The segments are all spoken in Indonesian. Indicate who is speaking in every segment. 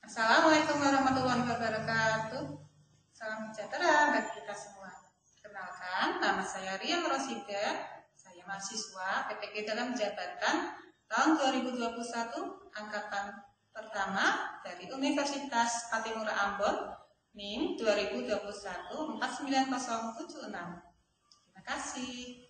Speaker 1: Assalamualaikum warahmatullahi wabarakatuh. Salam sejahtera bagi kita semua. Kenalkan, nama saya Rian Rosida. Saya mahasiswa PPG dalam jabatan tahun 2021 angkatan pertama dari Universitas Patimura Ambon, NIM 2021 49076. Terima kasih.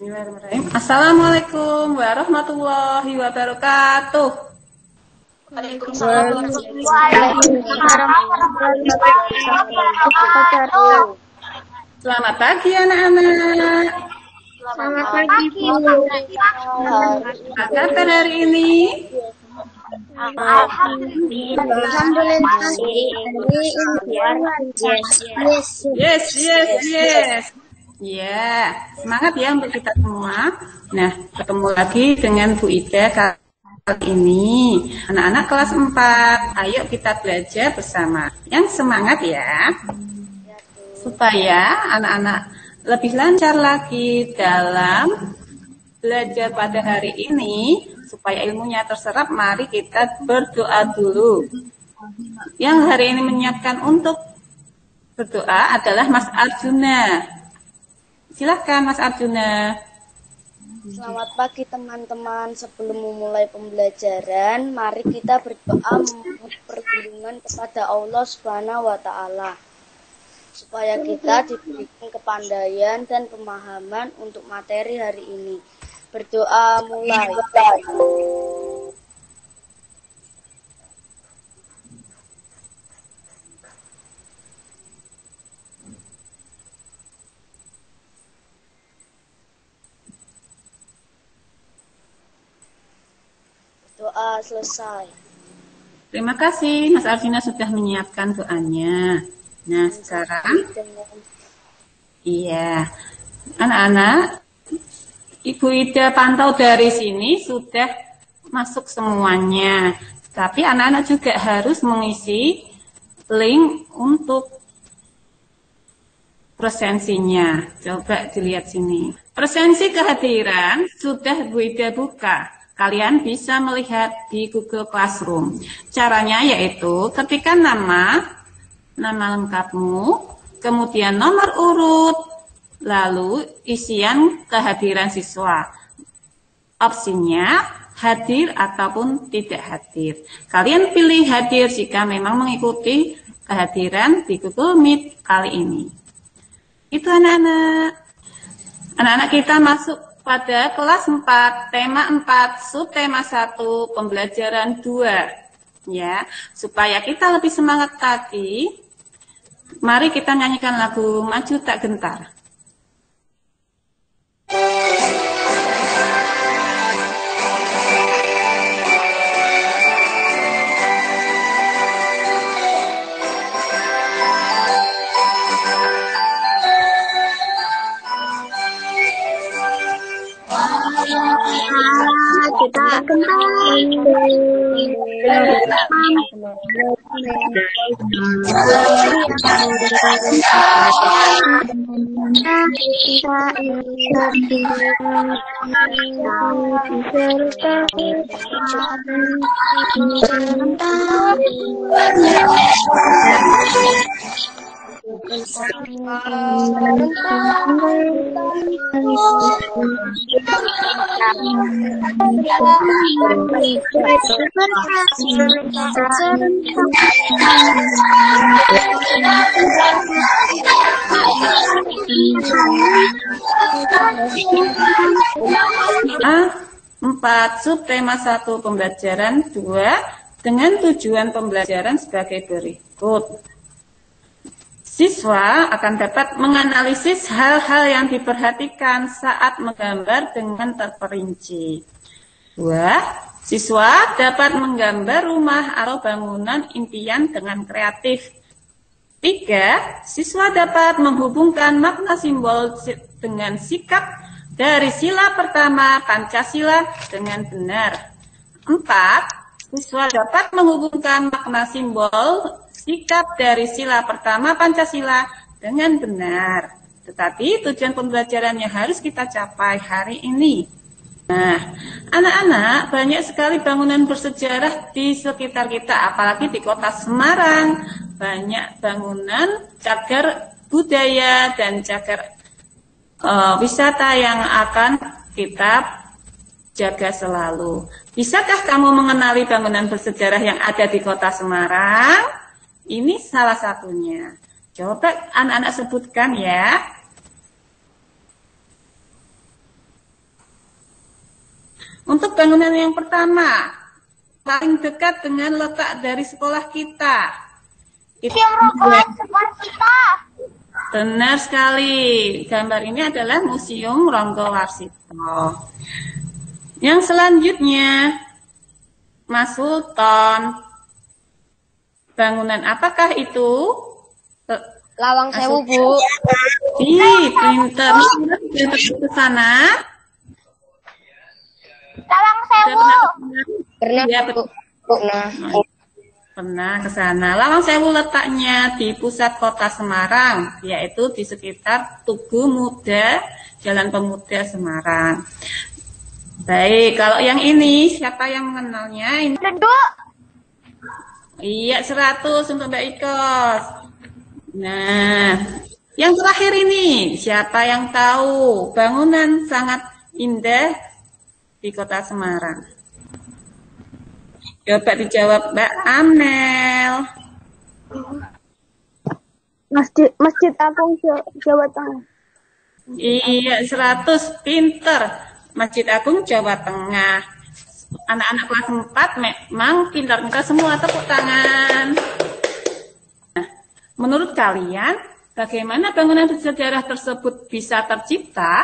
Speaker 1: Bismillahirrahmanirrahim. Assalamualaikum warahmatullahi wabarakatuh.
Speaker 2: Waalaikumsalam warahmatullahi wabarakatuh.
Speaker 1: Selamat pagi anak-anak.
Speaker 2: Selamat pagi.
Speaker 1: Apa kabar hari ini?
Speaker 2: Alhamdulillah.
Speaker 1: Yes. Ya, semangat ya untuk kita semua. Nah, ketemu lagi dengan Bu Ida kali ini. Anak-anak kelas 4, ayo kita belajar bersama. Yang semangat ya. Supaya anak-anak lebih lancar lagi dalam belajar pada hari ini. Supaya ilmunya terserap, mari kita berdoa dulu. Yang hari ini menyiapkan untuk berdoa adalah Mas Arjuna. Silakan Mas Arjuna.
Speaker 2: Selamat pagi teman-teman. Sebelum memulai pembelajaran, mari kita berdoa memohon perlindungan kepada Allah Subhanahu wa taala supaya kita diberikan kepandaian dan pemahaman untuk materi hari ini. Berdoa mulai. Doa selesai.
Speaker 1: Terima kasih Mas Arjuna sudah menyiapkan doanya. Nah, sekarang iya. Anak-anak, Ibu Ida pantau dari sini sudah masuk semuanya. Tapi anak-anak juga harus mengisi link untuk presensinya. Coba dilihat sini. Presensi kehadiran sudah Bu Ida buka. Kalian bisa melihat di Google Classroom. Caranya yaitu ketikkan nama lengkapmu, kemudian nomor urut, lalu isian kehadiran siswa. Opsinya hadir ataupun tidak hadir. Kalian pilih hadir jika memang mengikuti kehadiran di Google Meet kali ini. Itu anak-anak. Anak-anak kita masuk pada kelas 4, tema 4, subtema 1, pembelajaran 2. Ya, supaya kita lebih semangat tadi, mari kita nyanyikan lagu Maju Tak Gentar.
Speaker 2: Kita
Speaker 1: A4 subtema 1 pembelajaran 2 dengan tujuan pembelajaran sebagai berikut. Siswa akan dapat menganalisis hal-hal yang diperhatikan saat menggambar dengan terperinci. 2. Siswa dapat menggambar rumah atau bangunan impian dengan kreatif. 3. Siswa dapat menghubungkan makna simbol dengan sikap dari sila pertama Pancasila dengan benar. 4. Siswa dapat menghubungkan makna simbol sikap dari sila pertama Pancasila dengan benar. Tetapi tujuan pembelajaran yang harus kita capai hari ini. Nah, anak-anak, banyak sekali bangunan bersejarah di sekitar kita, apalagi di kota Semarang. Banyak bangunan cagar budaya dan cagar wisata yang akan kita jaga selalu. Bisakah kamu mengenali bangunan bersejarah yang ada di kota Semarang? Ini salah satunya. Coba anak-anak sebutkan ya. Untuk bangunan yang pertama, paling dekat dengan letak dari sekolah kita. Itu
Speaker 3: sekolah kita.
Speaker 1: benar sekali. Gambar ini adalah Museum Ronggo Warsito. Yang selanjutnya, Mas Sultan. Bangunan apakah itu?
Speaker 3: Lawang Sewu, Bu.
Speaker 1: Pinter. Ke sana.
Speaker 3: Lawang Sewu.
Speaker 2: Pernah,
Speaker 1: Ya,
Speaker 2: Bu.
Speaker 1: pernah ke sana. Lawang Sewu letaknya di pusat kota Semarang, yaitu di sekitar Tugu Muda, Jalan Pemuda Semarang. Baik, kalau yang ini siapa yang mengenalnya? Ini.
Speaker 3: Leduk.
Speaker 1: Iya, 100 untuk Mbak Ikos. Nah, yang terakhir ini, siapa yang tahu bangunan sangat indah di kota Semarang? Coba dijawab Mbak Amel.
Speaker 3: Masjid Agung Jawa Tengah.
Speaker 1: Iya, 100 pinter. Masjid Agung Jawa Tengah. Anak-anak kelas 4 memang pintar-pintar semua, tepuk tangan. Nah, menurut kalian, bagaimana bangunan bersejarah tersebut bisa tercipta?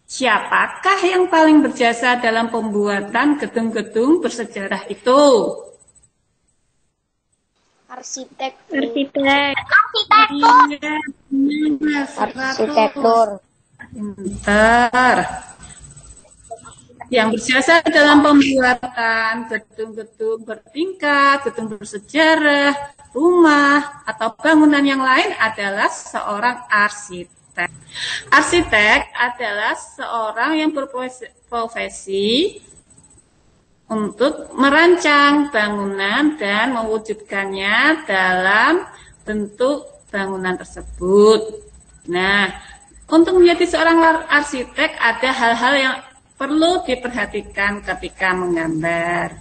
Speaker 1: Siapakah yang paling berjasa dalam pembuatan gedung-gedung bersejarah itu?
Speaker 2: Arsitek.
Speaker 3: Arsitektur.
Speaker 1: Pintar. Yang berjasa dalam pembuatan gedung-gedung bertingkat, gedung bersejarah, rumah, atau bangunan yang lain adalah seorang arsitek. Arsitek adalah seorang yang berprofesi untuk merancang bangunan dan mewujudkannya dalam bentuk bangunan tersebut. Nah, untuk menjadi seorang arsitek ada hal-hal yang perlu diperhatikan ketika menggambar.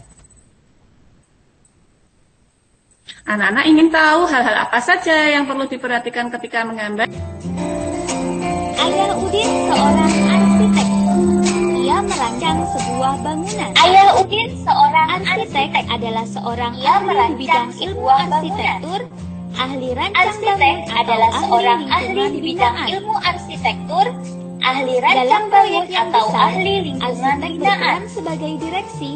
Speaker 1: Anak-anak ingin tahu hal-hal apa saja yang perlu diperhatikan ketika menggambar?
Speaker 4: Ayah Udin seorang arsitek. Ia merancang sebuah bangunan.
Speaker 3: Ayah Udin seorang
Speaker 4: Arsitek adalah seorang
Speaker 3: Ia
Speaker 4: ahli di
Speaker 3: merancang
Speaker 4: bidang ilmu
Speaker 3: sebuah
Speaker 4: arsitektur, ahli rancang
Speaker 3: Arsitek
Speaker 4: bangun
Speaker 3: adalah
Speaker 4: atau
Speaker 3: seorang
Speaker 4: ahli
Speaker 3: ahli
Speaker 4: lingkungan
Speaker 3: di bidang
Speaker 4: binaan.
Speaker 3: ilmu arsitektur, ahli
Speaker 4: Dalam
Speaker 3: rancang
Speaker 4: proyek
Speaker 3: bangun
Speaker 4: yang
Speaker 3: atau
Speaker 4: besar,
Speaker 3: ahli lingkungan
Speaker 4: arsitek
Speaker 3: binaan.
Speaker 4: berperan sebagai direksi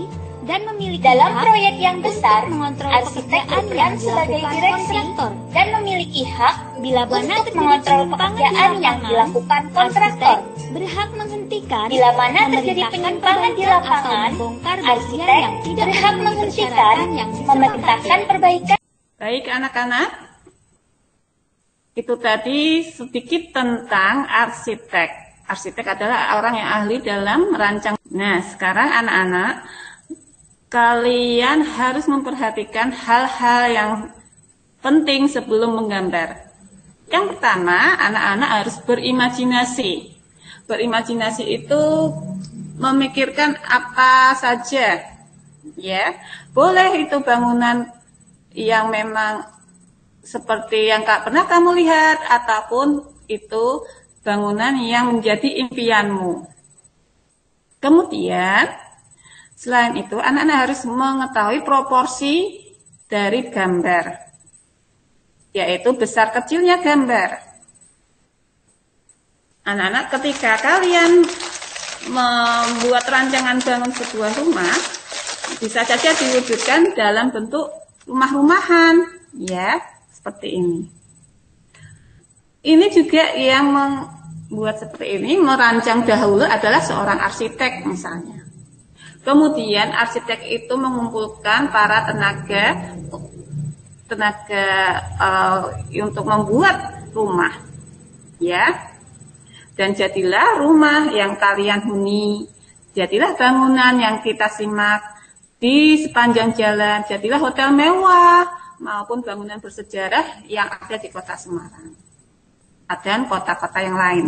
Speaker 4: dan memiliki
Speaker 3: Dalam
Speaker 4: hak
Speaker 3: proyek yang
Speaker 4: untuk
Speaker 3: besar,
Speaker 4: mengontrol
Speaker 3: arsitek
Speaker 4: pekerjaan
Speaker 3: berperan
Speaker 4: yang
Speaker 3: sebagai
Speaker 4: dilakukan
Speaker 3: direksi
Speaker 4: kontraktor.
Speaker 3: dan memiliki hak
Speaker 4: Bila mana
Speaker 3: untuk
Speaker 4: terjadi
Speaker 3: mengontrol
Speaker 4: penyimpangan
Speaker 3: pekerjaan
Speaker 4: di
Speaker 3: yang
Speaker 4: lapangan,
Speaker 3: dilakukan kontraktor.
Speaker 4: arsitek berhak menghentikan,
Speaker 3: Bila mana terjadi
Speaker 4: memerintahkan
Speaker 3: penyimpangan di
Speaker 4: perbaikan
Speaker 3: lapangan,
Speaker 4: atau membongkar bagian
Speaker 3: arsitek
Speaker 4: yang tidak
Speaker 3: berhak
Speaker 4: memenuhi
Speaker 3: menghentikan,
Speaker 4: persyaratan yang
Speaker 3: memerintahkan
Speaker 4: disepakati.
Speaker 3: perbaikan.
Speaker 1: Baik anak-anak, itu tadi sedikit tentang arsitek. Arsitek adalah orang yang ahli dalam merancang. Nah, sekarang anak-anak, kalian harus memperhatikan hal-hal yang penting sebelum menggambar. Yang pertama, anak-anak harus berimajinasi. Berimajinasi itu memikirkan apa saja, ya. Boleh itu bangunan yang memang seperti yang pernah kamu lihat, ataupun itu bangunan yang menjadi impianmu. Kemudian, selain itu, anak-anak harus mengetahui proporsi dari gambar, yaitu besar kecilnya gambar. Anak-anak, ketika kalian membuat rancangan bangun sebuah rumah, bisa saja diwujudkan dalam bentuk rumah-rumahan, ya, seperti ini. Ini juga yang membuat seperti ini, merancang dahulu adalah seorang arsitek misalnya. Kemudian arsitek itu mengumpulkan para tenaga untuk membuat rumah, ya. Dan jadilah rumah yang kalian huni Jadilah bangunan yang kita simak di sepanjang jalan, jadilah hotel mewah maupun bangunan bersejarah yang ada di kota Semarang dan kota-kota yang lain.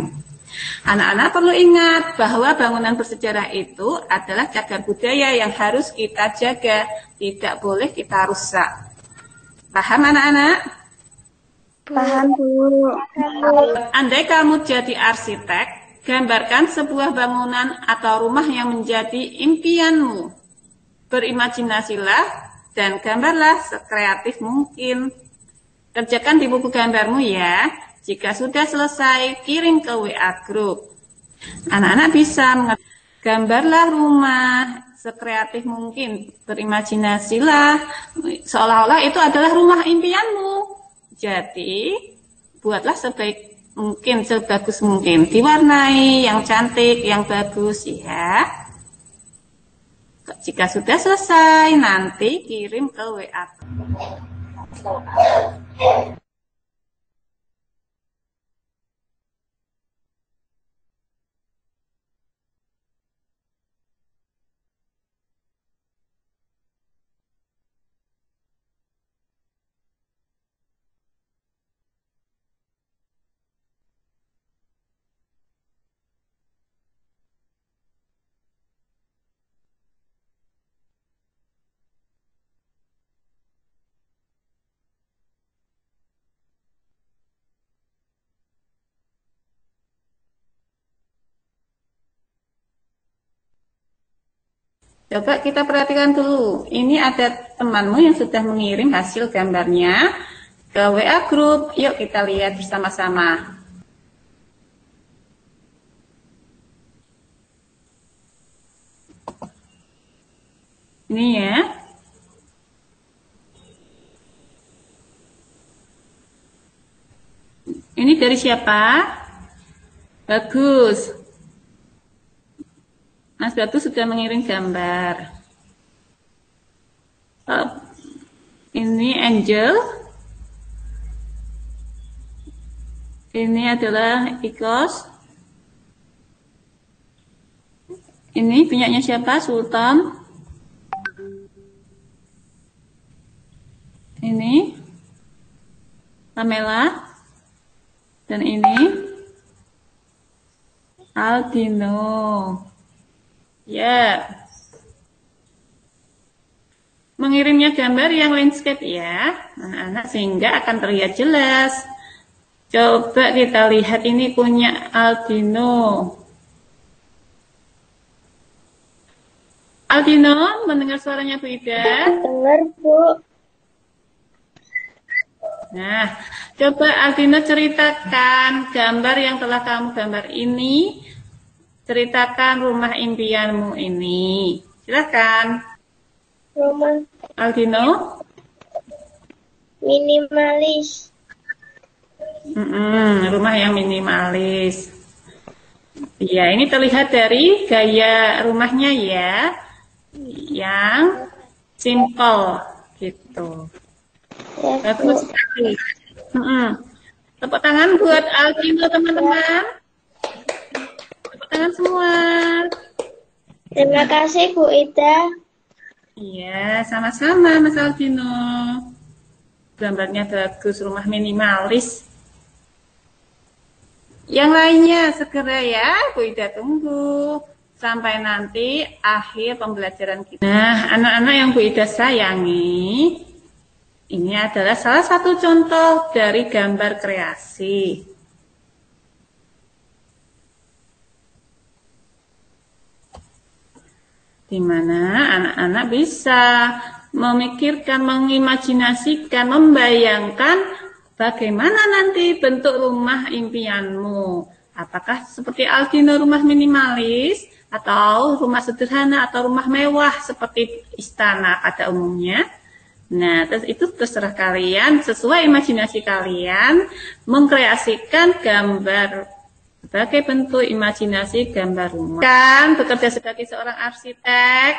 Speaker 1: Anak-anak perlu ingat bahwa bangunan bersejarah itu adalah cagar budaya yang harus kita jaga, tidak boleh kita rusak. Paham anak-anak?
Speaker 2: Paham, Bu.
Speaker 1: Andai kamu jadi arsitek, gambarkan sebuah bangunan atau rumah yang menjadi impianmu. Berimajinasilah dan gambarlah sekreatif mungkin. Kerjakan di buku gambarmu ya. Jika sudah selesai, kirim ke WA Group. Anak-anak bisa gambarlah rumah sekreatif mungkin. Berimajinasilah seolah-olah itu adalah rumah impianmu. Jadi, buatlah sebaik mungkin, sebagus mungkin. Diwarnai yang cantik, yang bagus ya. Jika sudah selesai, nanti kirim ke WA. Coba kita perhatikan dulu. Ini ada temanmu yang sudah mengirim hasil gambarnya ke WA Group. Yuk kita lihat bersama-sama. Ini ya. Ini dari siapa? Bagus. Mas Batu sudah mengirim gambar. Ini Angel. Ini adalah Ikos. Ini punyanya siapa? Sultan. Ini Pamela. Dan ini Aldino. Ya, mengirimnya gambar yang landscape ya, anak-anak, sehingga akan terlihat jelas. Coba kita lihat, ini punya Aldino. Aldino, mendengar suaranya Bu Ida?
Speaker 2: Dengar, Bu.
Speaker 1: Nah, coba Aldino ceritakan gambar yang telah kamu gambar ini. Ceritakan rumah impianmu ini. Silakan.
Speaker 2: Rumah
Speaker 1: Aldino.
Speaker 2: minimalis.
Speaker 1: Rumah yang minimalis. Ya, ini terlihat dari gaya rumahnya ya, yang simple gitu.
Speaker 2: Ya,
Speaker 1: Bagus sekali. Tepuk tangan buat Aldino teman-teman. Tangan semua.
Speaker 2: Terima kasih Bu Ida.
Speaker 1: Iya, sama-sama Mas Aldino. Gambarnya bagus, rumah minimalis. Yang lainnya segera ya, Bu Ida tunggu. Sampai nanti akhir pembelajaran kita. Nah, anak-anak yang Bu Ida sayangi, ini adalah salah satu contoh dari gambar kreasi. Di mana anak-anak bisa memikirkan, mengimajinasikan, membayangkan bagaimana nanti bentuk rumah impianmu. Apakah seperti Aldino rumah minimalis, atau rumah sederhana, atau rumah mewah seperti istana pada umumnya. Nah, itu terserah kalian, sesuai imajinasi kalian, mengkreasikan gambar sebagai bentuk imajinasi gambar rumah. Kan bekerja sebagai seorang arsitek.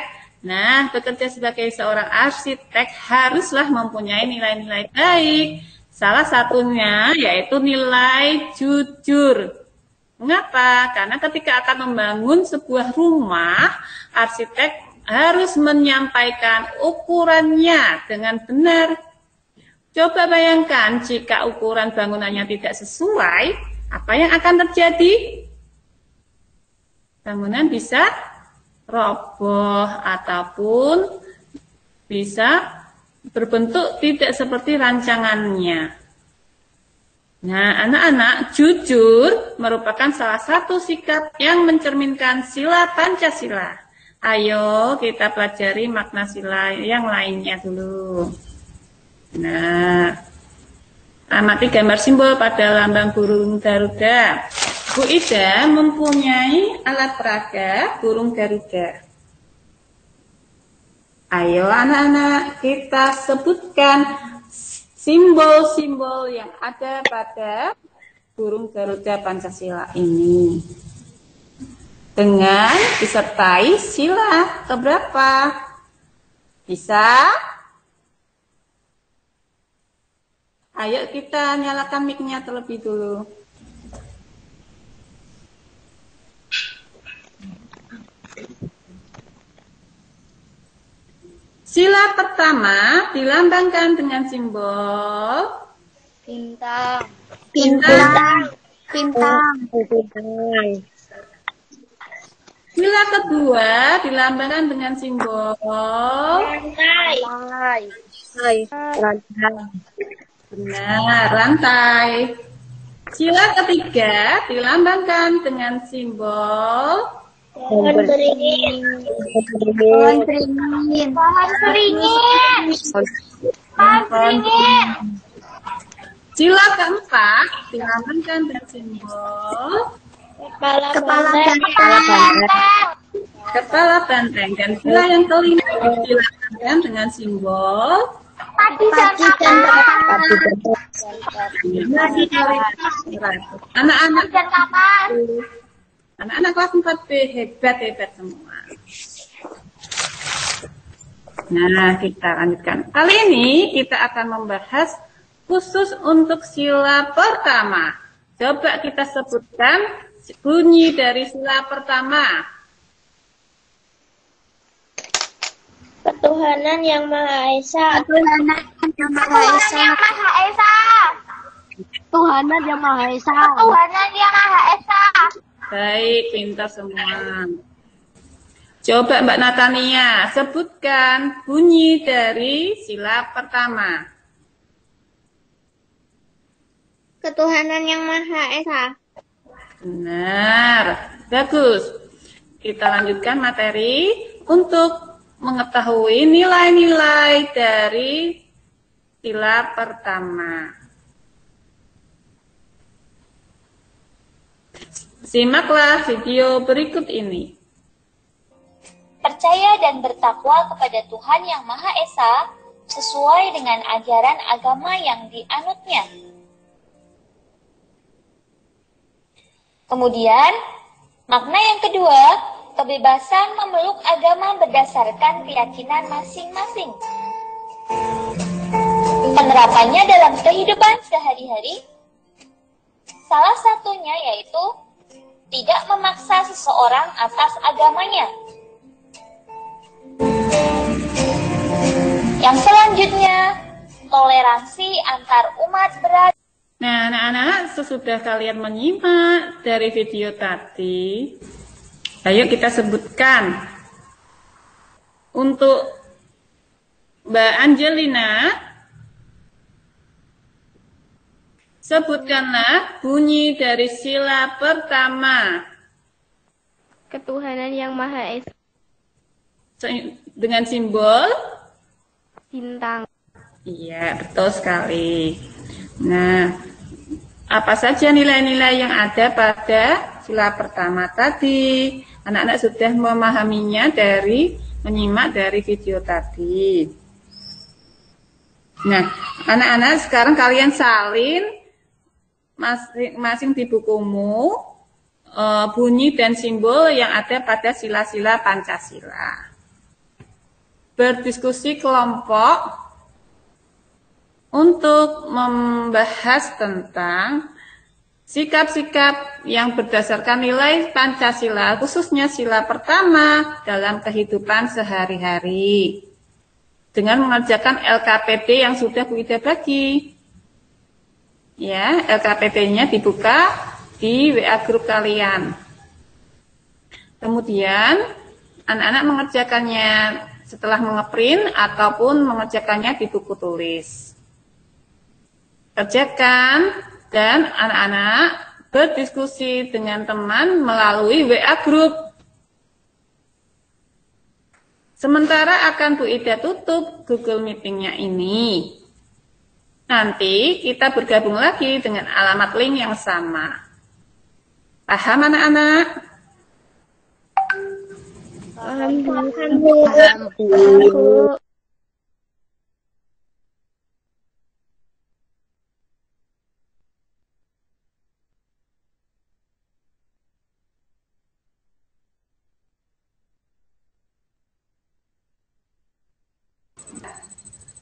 Speaker 1: Nah, bekerja sebagai seorang arsitek haruslah mempunyai nilai-nilai baik. Salah satunya yaitu nilai jujur. Mengapa? Karena ketika akan membangun sebuah rumah, arsitek harus menyampaikan ukurannya dengan benar. Coba bayangkan jika ukuran bangunannya tidak sesuai, apa yang akan terjadi? Bangunan bisa roboh ataupun bisa berbentuk tidak seperti rancangannya. Nah, anak-anak, jujur merupakan salah satu sikap yang mencerminkan sila Pancasila. Ayo kita pelajari makna sila yang lainnya dulu. Nah, amati gambar simbol pada lambang burung Garuda. Bu Ida mempunyai alat peraga burung Garuda. Ayo anak-anak, kita sebutkan simbol-simbol yang ada pada burung Garuda Pancasila ini. Dengan disertai sila keberapa? Bisa? Ayo kita nyalakan mic-nya terlebih dulu. Sila pertama dilambangkan dengan simbol
Speaker 2: Bintang.
Speaker 1: bintang.
Speaker 2: Bintang.
Speaker 1: Sila kedua dilambangkan dengan simbol
Speaker 3: Rantai.
Speaker 1: benar, rantai. Sila ketiga dilambangkan dengan simbol
Speaker 3: Pohon beringin.
Speaker 2: Pohon beringin.
Speaker 3: Pohon beringin. Pohon beringin.
Speaker 1: Sila keempat dilambangkan dengan simbol
Speaker 3: Kepala
Speaker 2: banteng.
Speaker 1: kepala banteng. Dan sila yang kelima dilambangkan dengan simbol
Speaker 3: Padi dan
Speaker 1: anak-anak
Speaker 3: kapas.
Speaker 1: anak-anak kelas 4B hebat semua. Nah, kita lanjutkan. Kali ini kita akan membahas khusus untuk sila pertama. Coba kita sebutkan bunyi dari sila pertama.
Speaker 3: Ketuhanan yang Maha Esa.
Speaker 2: Ketuhanan yang Maha Esa.
Speaker 3: Ketuhanan yang Maha Esa. Ketuhanan yang Maha Esa.
Speaker 1: Baik, pintar semua. Coba Mbak Natania, sebutkan bunyi dari sila pertama.
Speaker 3: Ketuhanan yang Maha Esa.
Speaker 1: Benar, bagus. Kita lanjutkan materi untuk mengetahui nilai-nilai dari sila pertama. Simaklah video berikut ini.
Speaker 3: Percaya dan bertakwa kepada Tuhan yang Maha Esa sesuai dengan ajaran agama yang dianutnya. Kemudian, makna yang kedua, kebebasan memeluk agama berdasarkan keyakinan masing-masing. Penerapannya dalam kehidupan sehari-hari, salah satunya yaitu tidak memaksa seseorang atas agamanya. Yang selanjutnya, toleransi antar umat beragama.
Speaker 1: Nah, anak-anak, sesudah kalian menyimak dari video tadi, ayo kita sebutkan. Untuk Mbak Angelina, sebutkanlah bunyi dari sila pertama.
Speaker 5: Ketuhanan yang Maha Esa.
Speaker 1: Dengan simbol?
Speaker 5: Bintang.
Speaker 1: Iya, betul sekali. Nah, apa saja nilai-nilai yang ada pada sila pertama tadi? Anak-anak sudah memahaminya dari menyimak dari video tadi. Nah, anak-anak sekarang kalian salin masing-masing di bukumu bunyi dan simbol yang ada pada sila-sila Pancasila. Berdiskusi kelompok untuk membahas tentang sikap-sikap yang berdasarkan nilai Pancasila, khususnya sila pertama dalam kehidupan sehari-hari. Dengan mengerjakan LKPD yang sudah Bu Ida bagi. Ya, LKPD-nya dibuka di WA grup kalian. Kemudian, anak-anak mengerjakannya setelah mengeprint ataupun mengerjakannya di buku tulis. Kerjakan dan anak-anak berdiskusi dengan teman melalui WA grup. Sementara akan Bu Ida tutup Google Meeting-nya ini. Nanti kita bergabung lagi dengan alamat link yang sama. Paham anak-anak?
Speaker 5: Paham, Bu.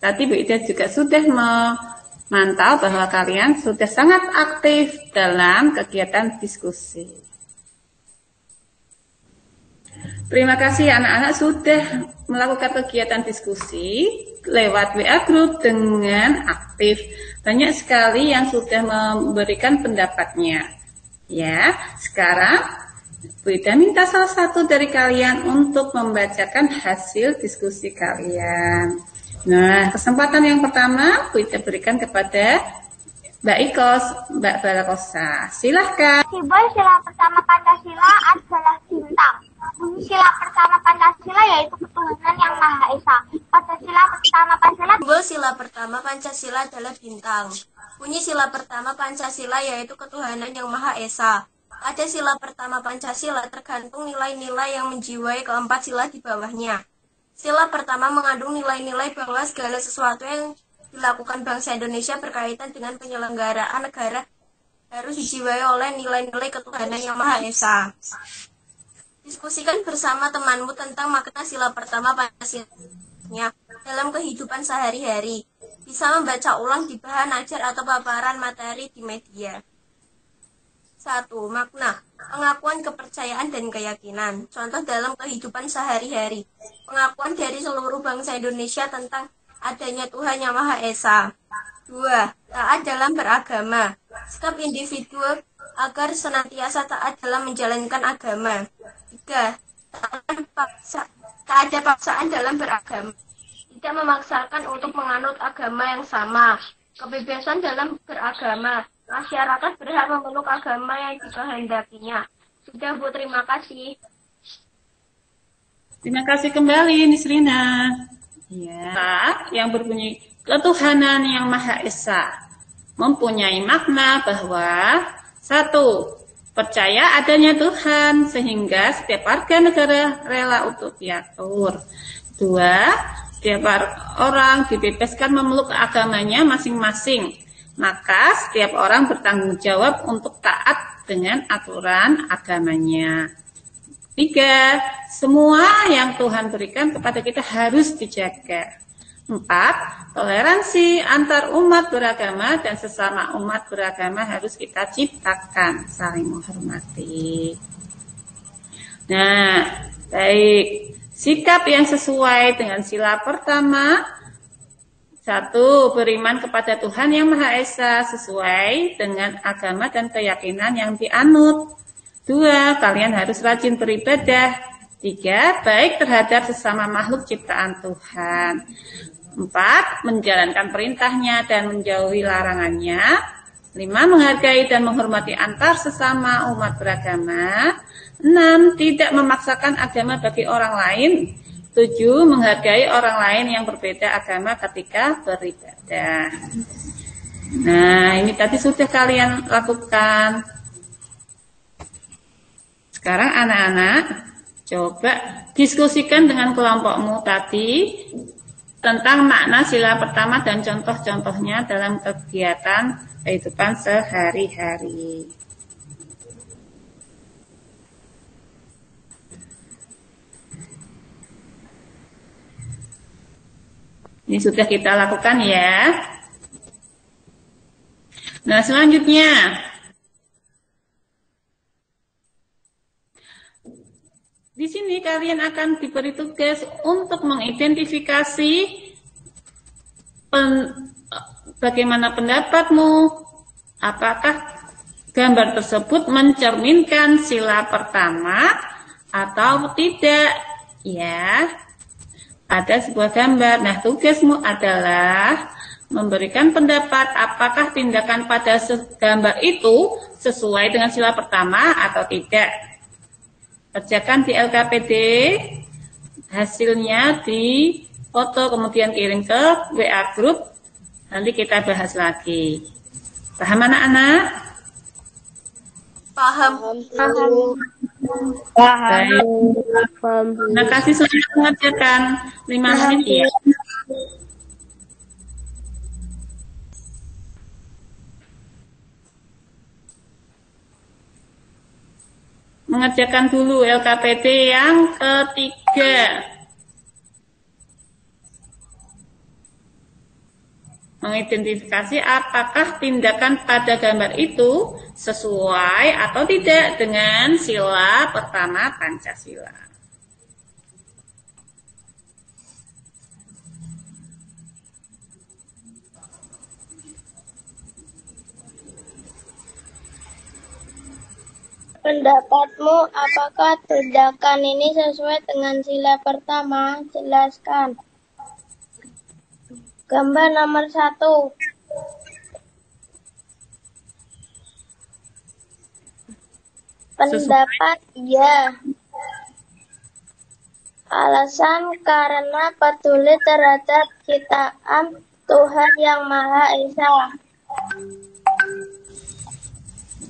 Speaker 1: Tadi Bu Ida juga sudah memantau bahwa kalian sudah sangat aktif dalam kegiatan diskusi. Terima kasih anak-anak sudah melakukan kegiatan diskusi lewat WA Group dengan aktif. Banyak sekali yang sudah memberikan pendapatnya. Ya, sekarang Bu Ida minta salah satu dari kalian untuk membacakan hasil diskusi kalian. Nah, kesempatan yang pertama Bu Ida berikan kepada Mbak Ikos, Mbak Balakosa. Silahkan.
Speaker 6: Simbol sila pertama Pancasila adalah bintang. Bunyi sila pertama Pancasila yaitu ketuhanan yang Maha Esa. Pada sila pertama Pancasila.
Speaker 7: Simbol sila pertama Pancasila adalah bintang. Bunyi sila pertama Pancasila yaitu ketuhanan yang Maha Esa. Pada sila pertama Pancasila tergantung nilai-nilai yang menjiwai keempat sila di bawahnya. Sila pertama mengandung nilai-nilai bahwa segala sesuatu yang dilakukan bangsa Indonesia berkaitan dengan penyelenggaraan negara harus dijiwai oleh nilai-nilai ketuhanan yang Maha Esa. Diskusikan bersama temanmu tentang makna sila pertama Pancasila dalam kehidupan sehari-hari. Bisa membaca ulang di bahan ajar atau paparan materi di media. 1. Makna, pengakuan kepercayaan dan keyakinan. Contoh dalam kehidupan sehari-hari. Pengakuan dari seluruh bangsa Indonesia tentang adanya Tuhan Yang Maha Esa. 2. Taat dalam beragama. Sikap individu agar senantiasa taat dalam menjalankan agama. 3. Tak ada paksaan dalam beragama. Tidak memaksakan untuk menganut agama yang sama. Kebebasan dalam beragama. Masyarakat berhak memeluk agama yang dikehendakinya. Sudah Bu, terima kasih.
Speaker 1: Terima kasih kembali Nisrina. Ya, yang berbunyi ketuhanan yang Maha Esa mempunyai makna bahwa 1. Percaya adanya Tuhan sehingga setiap warga negara rela untuk diatur. 2. Setiap orang dibebaskan memeluk agamanya masing-masing. Maka setiap orang bertanggung jawab untuk taat dengan aturan agamanya. 3. Semua yang Tuhan berikan kepada kita harus dijaga. 4. Toleransi antar umat beragama dan sesama umat beragama harus kita ciptakan, saling menghormati. Nah, baik. Sikap yang sesuai dengan sila pertama. 1. Beriman kepada Tuhan Yang Maha Esa sesuai dengan agama dan keyakinan yang dianut. 2. Kalian harus rajin beribadah. 3. Baik terhadap sesama makhluk ciptaan Tuhan. 4. Menjalankan perintahnya dan menjauhi larangannya. 5. Menghargai dan menghormati antar sesama umat beragama. 6. Tidak memaksakan agama bagi orang lain. 7. Menghargai orang lain yang berbeda agama ketika beribadah. Nah, ini tadi sudah kalian lakukan. Sekarang anak-anak coba diskusikan dengan kelompokmu tadi tentang makna sila pertama dan contoh-contohnya dalam kegiatan kehidupan sehari-hari. Ini sudah kita lakukan ya. Nah, selanjutnya Di sini kalian akan diberi tugas untuk mengidentifikasi bagaimana pendapatmu, apakah gambar tersebut mencerminkan sila pertama atau tidak, ya. Ada sebuah gambar. Nah, tugasmu adalah memberikan pendapat apakah tindakan pada gambar itu sesuai dengan sila pertama atau tidak. Kerjakan di LKPD, hasilnya di foto kemudian kirim ke WA Group, nanti kita bahas lagi. Paham anak-anak?
Speaker 7: Paham.
Speaker 1: Baik. Terima kasih sudah mengerjakan 5 menit ya. Mengerjakan dulu LKPD yang ketiga. Mengidentifikasi apakah tindakan pada gambar itu sesuai atau tidak dengan sila pertama Pancasila.
Speaker 6: Pendapatmu, apakah tindakan ini sesuai dengan sila pertama? Jelaskan. Gambar nomor 1. Pendapat ya. Alasan karena peduli terhadap ciptaan Tuhan Yang Maha Esa.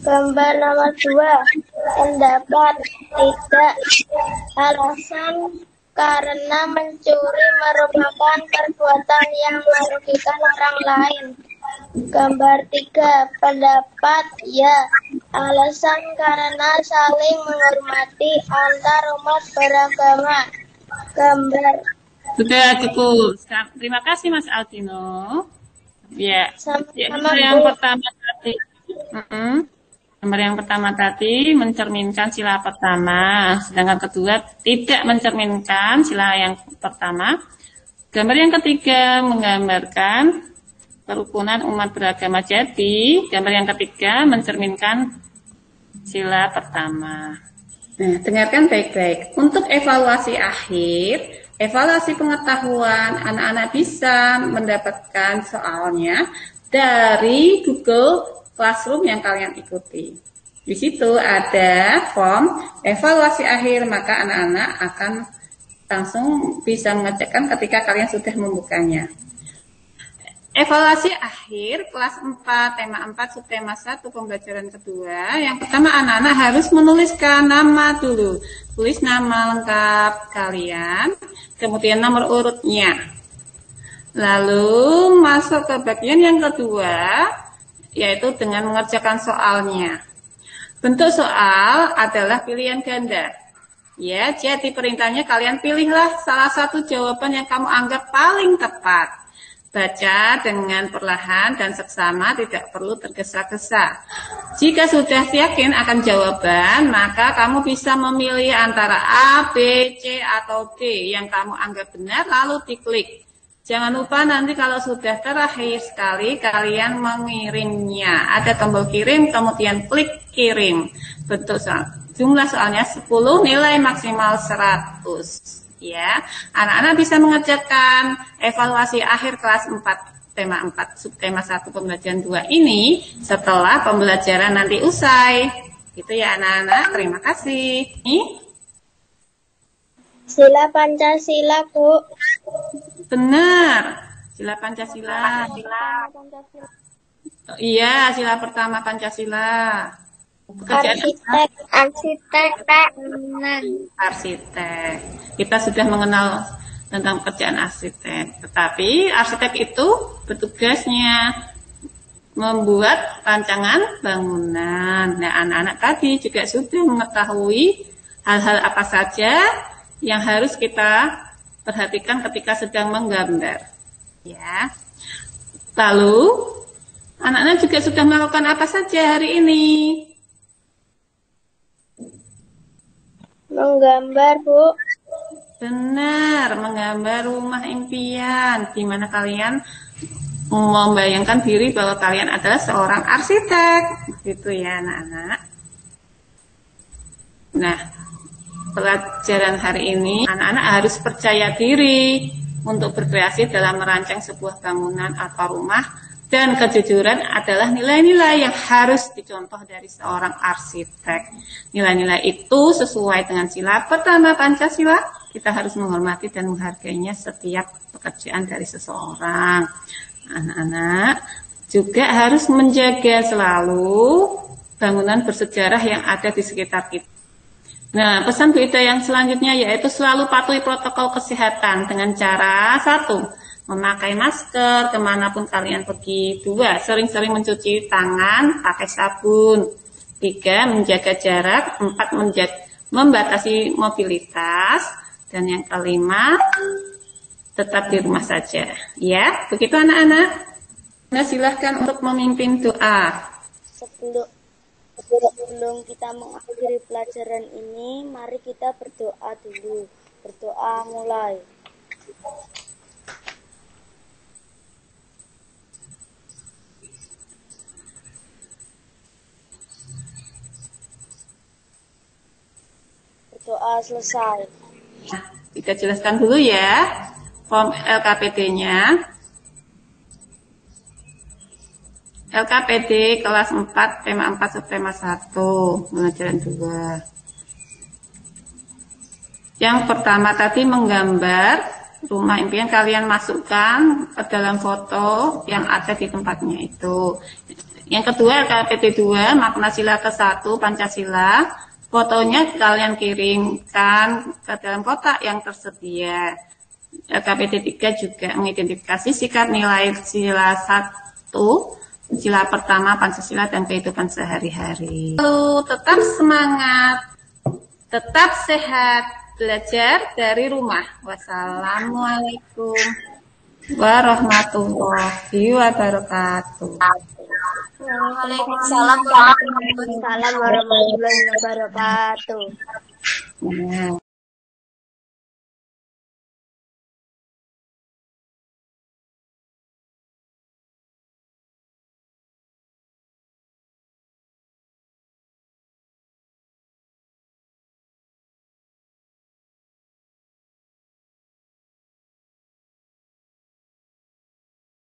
Speaker 6: Gambar nomor 2. Pendapat tidak. Alasan karena mencuri merupakan perbuatan yang merugikan orang lain. Gambar 3. Pendapat ya. Alasan karena saling menghormati antar umat beragama. Gambar.
Speaker 1: Sudah cukup. Terima kasih Mas Altino. Ya.
Speaker 6: Sama-sama,
Speaker 1: yang
Speaker 6: Bu.
Speaker 1: pertama tadi. Gambar yang pertama tadi mencerminkan sila pertama, sedangkan kedua tidak mencerminkan sila yang pertama. Gambar yang ketiga menggambarkan kerukunan umat beragama. Jadi, gambar yang ketiga mencerminkan sila pertama. Nah, dengarkan baik-baik. Untuk evaluasi akhir, evaluasi pengetahuan, anak-anak bisa mendapatkan soalnya dari Google Classroom yang kalian ikuti. Di situ ada form evaluasi akhir, maka anak-anak akan langsung bisa mengerjakan ketika kalian sudah membukanya. Evaluasi akhir kelas 4, tema 4, subtema 1, pembelajaran kedua. Yang pertama anak-anak harus menuliskan nama dulu. Tulis nama lengkap kalian, kemudian nomor urutnya. Lalu masuk ke bagian yang kedua, yaitu dengan mengerjakan soalnya. Bentuk soal adalah pilihan ganda. Ya, jadi perintahnya kalian pilihlah salah satu jawaban yang kamu anggap paling tepat. Baca dengan perlahan dan seksama, tidak perlu tergesa-gesa. Jika sudah yakin akan jawaban, maka kamu bisa memilih antara A, B, C, atau D yang kamu anggap benar, lalu diklik. Jangan lupa nanti kalau sudah terakhir sekali kalian mengirimnya. Ada tombol kirim, kemudian klik kirim. Bentuk soal. Jumlah soalnya 10, nilai maksimal 100. Ya, anak-anak bisa mengerjakan evaluasi akhir kelas 4, tema 4, subtema 1, pembelajaran 2 ini setelah pembelajaran nanti usai. Gitu ya anak-anak, terima kasih.
Speaker 6: Sila Pancasila, Bu.
Speaker 1: Benar, sila Pancasila. Iya, sila pertama Pancasila. Arsitek. Kita sudah mengenal tentang pekerjaan arsitek. Tetapi arsitek itu bertugasnya membuat rancangan bangunan. Nah, anak-anak tadi juga sudah mengetahui hal-hal apa saja yang harus kita perhatikan ketika sedang menggambar. Ya. Lalu, anak-anak juga sudah melakukan apa saja hari ini?
Speaker 5: Menggambar, Bu.
Speaker 1: Benar, menggambar rumah impian, di mana kalian membayangkan diri bahwa kalian adalah seorang arsitek, gitu ya anak-anak. Nah, pelajaran hari ini anak-anak harus percaya diri untuk berkreasi dalam merancang sebuah bangunan atau rumah, dan kejujuran adalah nilai-nilai yang harus dicontoh dari seorang arsitek. Nilai-nilai itu sesuai dengan sila pertama Pancasila. Kita harus menghormati dan menghargainya setiap pekerjaan dari seseorang. Anak-anak juga harus menjaga selalu bangunan bersejarah yang ada di sekitar kita. Nah, pesan Bu Ida yang selanjutnya yaitu selalu patuhi protokol kesehatan dengan cara 1. Memakai masker kemanapun kalian pergi. 2. Sering-sering mencuci tangan pakai sabun. 3. Menjaga jarak. 4. Membatasi mobilitas. Dan yang kelima, tetap di rumah saja. Ya, begitu anak-anak. Nah, silahkan untuk memimpin doa.
Speaker 2: Sebelum kita mengakhiri pelajaran ini, mari kita berdoa dulu. Berdoa mulai. Berdoa selesai.
Speaker 1: Nah, kita jelaskan dulu ya form LKPD-nya. LKPD kelas 4, tema 4, subtema 1, pelajaran 2. Yang pertama tadi menggambar rumah impian, kalian masukkan ke dalam foto yang ada di tempatnya itu. Yang kedua LKPD 2, makna sila ke-1 Pancasila. Fotonya kalian kirimkan ke dalam kotak yang tersedia. LKPD 3 juga mengidentifikasi sikap nilai sila 1, sila pertama Pancasila dan kehidupan sehari-hari. Lalu tetap semangat, tetap sehat, belajar dari rumah. Wassalamualaikum warahmatullahi wabarakatuh.
Speaker 7: Waalaikumsalam
Speaker 5: Waalaikumsalam warahmatullahi wabarakatuh.
Speaker 1: Ya.